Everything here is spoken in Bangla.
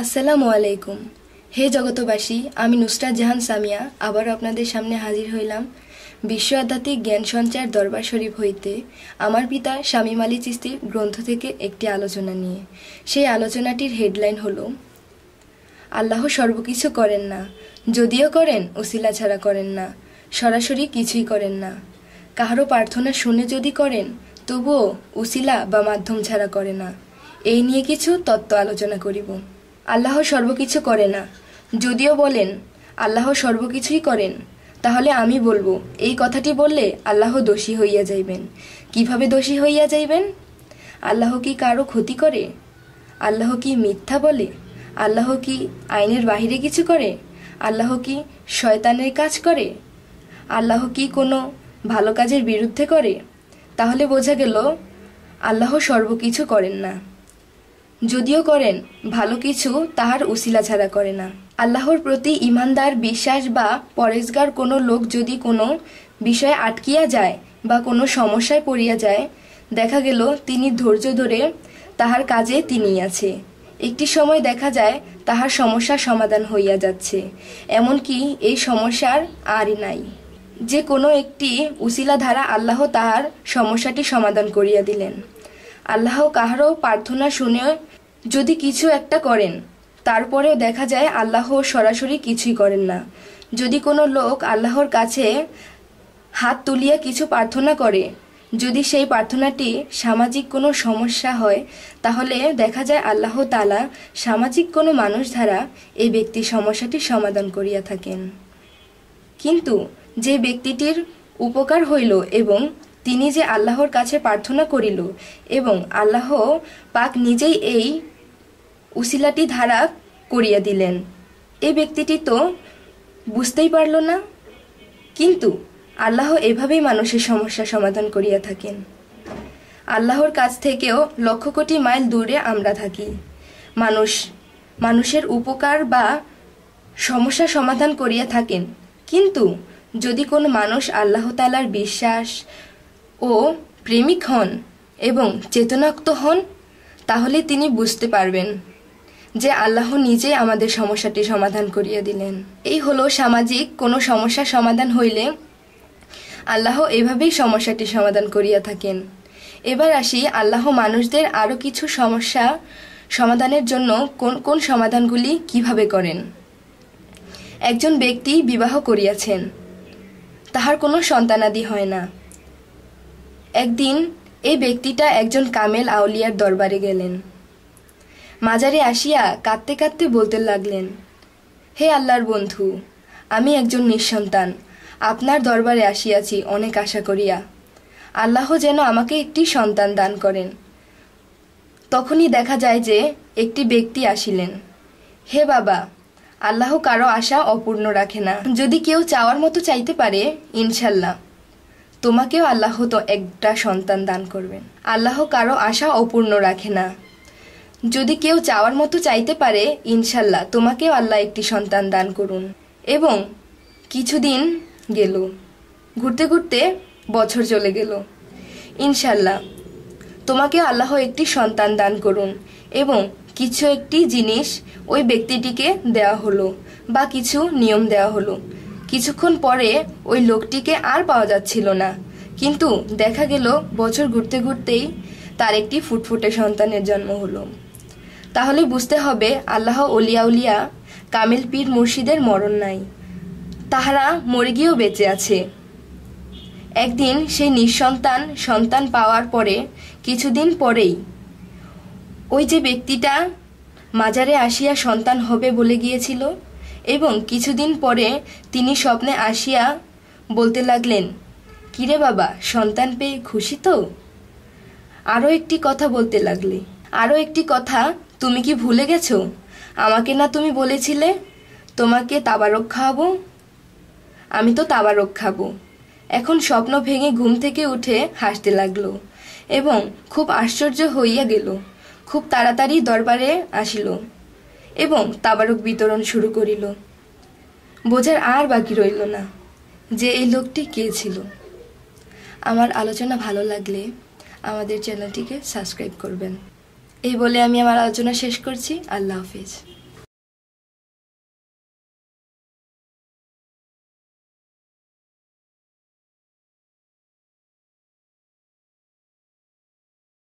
আসসালামু আলাইকুম। হে জগতবাসী, আমি নুসরাত জাহান সামিয়া আবার আপনাদের সামনে হাজির হইলাম বিশ্ব আধ্যাত্মিক জ্ঞান সঞ্চার দরবার শরীফ হইতে আমার পিতা শামীম আলী চিশতির গ্রন্থ থেকে একটি আলোচনা নিয়ে। সেই আলোচনাটির হেডলাইন হলো, আল্লাহ সর্বকিছু করেন না, যদিও করেন উসিলা ছাড়া করেন না, সরাসরি কিছুই করেন না। কাহারও প্রার্থনা শুনে যদি করেন তবুও উসিলা বা মাধ্যম ছাড়া করে না। এই নিয়ে কিছু তত্ত্ব আলোচনা করিব। আল্লাহ সর্বকিছু করে না, যদিও বলেন আল্লাহ সর্বকিছুই করেন, তাহলে আমি বলবো এই কথাটি বললে আল্লাহ দোষী হইয়া যাইবেন। কিভাবে দোষী হইয়া যাইবেন? আল্লাহ কি কারো ক্ষতি করে? আল্লাহ কি মিথ্যা বলে? আল্লাহ কি আইনের বাহিরে কিছু করে? আল্লাহ কি শয়তানের কাজ করে? আল্লাহ কি কোনো ভালো কাজের বিরুদ্ধে করে? তাহলে বোঝা গেল আল্লাহ সর্বকিছু করেন না। যদিও করেন ভালো কিছু তাহার উসিলা ছাড়া করে না। আল্লাহর প্রতি ইমানদার বিশ্বাস বা পরেজগার কোনো লোক যদি কোনো বিষয়ে আটকিয়া যায় বা কোনো সমস্যায় পড়িয়া যায়, দেখা গেল তিনি ধৈর্য ধরে তাহার কাজে তিনিই আছে। একটি সময় দেখা যায় তাহার সমস্যার সমাধান হইয়া যাচ্ছে, এমনকি এই সমস্যার আরই নাই। যে কোনো একটি উসিলা দ্বারা আল্লাহ তাহার সমস্যাটি সমাধান করিয়া দিলেন। আল্লাহ কাহারও প্রার্থনা শুনে যদি কিছু একটা করেন, তারপরেও দেখা যায় আল্লাহ সরাসরি কিছুই করেন না। যদি কোনো লোক আল্লাহর কাছে হাত তুলিয়া কিছু প্রার্থনা করে, যদি সেই প্রার্থনাটি সামাজিক কোনো সমস্যা হয়, তাহলে দেখা যায় আল্লাহ তাআলা সামাজিক কোনো মানুষ দ্বারা এই ব্যক্তির সমস্যাটি সমাধান করিয়া থাকেন। কিন্তু যে ব্যক্তিটির উপকার হইল এবং তিনি যে আল্লাহর কাছে প্রার্থনা করিল এবং আল্লাহ পাক নিজেই এই উসিলাটি ধারা করিয়া দিলেন, এই ব্যক্তিটি তো বুঝতেই পারল না। কিন্তু আল্লাহ এভাবেই মানুষের সমস্যা সমাধান করিয়া থাকেন। আল্লাহর কাছ থেকেও লক্ষ কোটি মাইল দূরে আমরা থাকি। মানুষের উপকার বা সমস্যা সমাধান করিয়া থাকেন। কিন্তু যদি কোনো মানুষ আল্লাহ তাআলার বিশ্বাস ও প্রেমিক হন এবং চেতনাক্ত হন, তাহলে তিনি বুঝতে পারবেন যে আল্লাহ নিজেই আমাদের সমস্যাটি সমাধান করিয়া দিলেন। এই হলো সামাজিক কোনো সমস্যার সমাধান হইলে আল্লাহ এভাবেই সমস্যাটি সমাধান করিয়া থাকেন। এবার আসি আল্লাহ মানুষদের আরও কিছু সমস্যা সমাধানের জন্য কোন কোন সমাধানগুলি কিভাবে করেন। একজন ব্যক্তি বিবাহ করিয়াছেন, তাহার কোনো সন্তানাদি হয় না। একদিন এই ব্যক্তিটা একজন কামেল আউলিয়ার দরবারে গেলেন। মাজারে আসিয়া কাঁদতে কাঁদতে বলতে লাগলেন, হে আল্লাহর বন্ধু, আমি একজন নিঃসন্তান, আপনার দরবারে আসিয়াছি অনেক আশা করিয়া। আল্লাহ যেন আমাকে একটি সন্তান দান করেন। তখনই দেখা যায় যে একটি ব্যক্তি আসিলেন। হে বাবা, আল্লাহ কারো আশা অপূর্ণ রাখে না। যদি কেউ চাওয়ার মতো চাইতে পারে, ইনশাল্লাহ তোমাকেও আল্লাহ তো একটা সন্তান দান করবেন। আল্লাহ কারো আশা অপূর্ণ রাখে না। যদি কেউ চাওয়ার মতো চাইতে পারে, ইনশাল্লাহ তোমাকেও আল্লাহ একটি সন্তান দান করুন। এবং কিছুদিন গেল, ঘুরতে ঘুরতে বছর চলে গেল। ইনশাল্লাহ তোমাকেও আল্লাহ একটি সন্তান দান করুন। এবং কিছু একটি জিনিস ওই ব্যক্তিটিকে দেওয়া হলো বা কিছু নিয়ম দেওয়া হলো। কিছুক্ষণ পরে ওই লোকটিকে আর পাওয়া যাচ্ছিল না, কিন্তু দেখা গেল বছর ঘুরতে ঘুরতেই তার একটি ফুটফুটে সন্তানের জন্ম হলো। তাহলে বুঝতে হবে আল্লাহ উলিয়া কামিল পীর মুর্শিদের মরণ নাই, তাহারা মরে গিয়েও বেঁচে আছে। একদিন সেই নিঃসন্তান সন্তান পাওয়ার পরে কিছুদিন পরেই ওই যে ব্যক্তিটা মাজারে আসিয়া সন্তান হবে বলে গিয়েছিল, এবং কিছুদিন পরে তিনি স্বপ্নে আসিয়া বলতে লাগলেন, কিরে বাবা, সন্তান পেয়ে খুশি তো? আরও একটি কথা বলতে লাগলে, আরও একটি কথা, তুমি কি ভুলে গেছো? আমাকে না তুমি বলেছিলে তোমাকে তাবারক খাওয়াবো? আমি তো তাবারক খাবো। এখন স্বপ্ন ভেঙে ঘুম থেকে উঠে হাসতে লাগলো এবং খুব আশ্চর্য হইয়া গেল। খুব তাড়াতাড়ি দরবারে আসিল এবং তাবারক বিতরণ শুরু করিল। বোঝার আর বাকি রইল না যে এই লোকটি কে ছিল। আমার আলোচনা ভালো লাগলে আমাদের চ্যানেলটিকে সাবস্ক্রাইব করবেন। এই বলে আমি আমার আলোচনা শেষ করছি। আল্লাহ হাফেজ।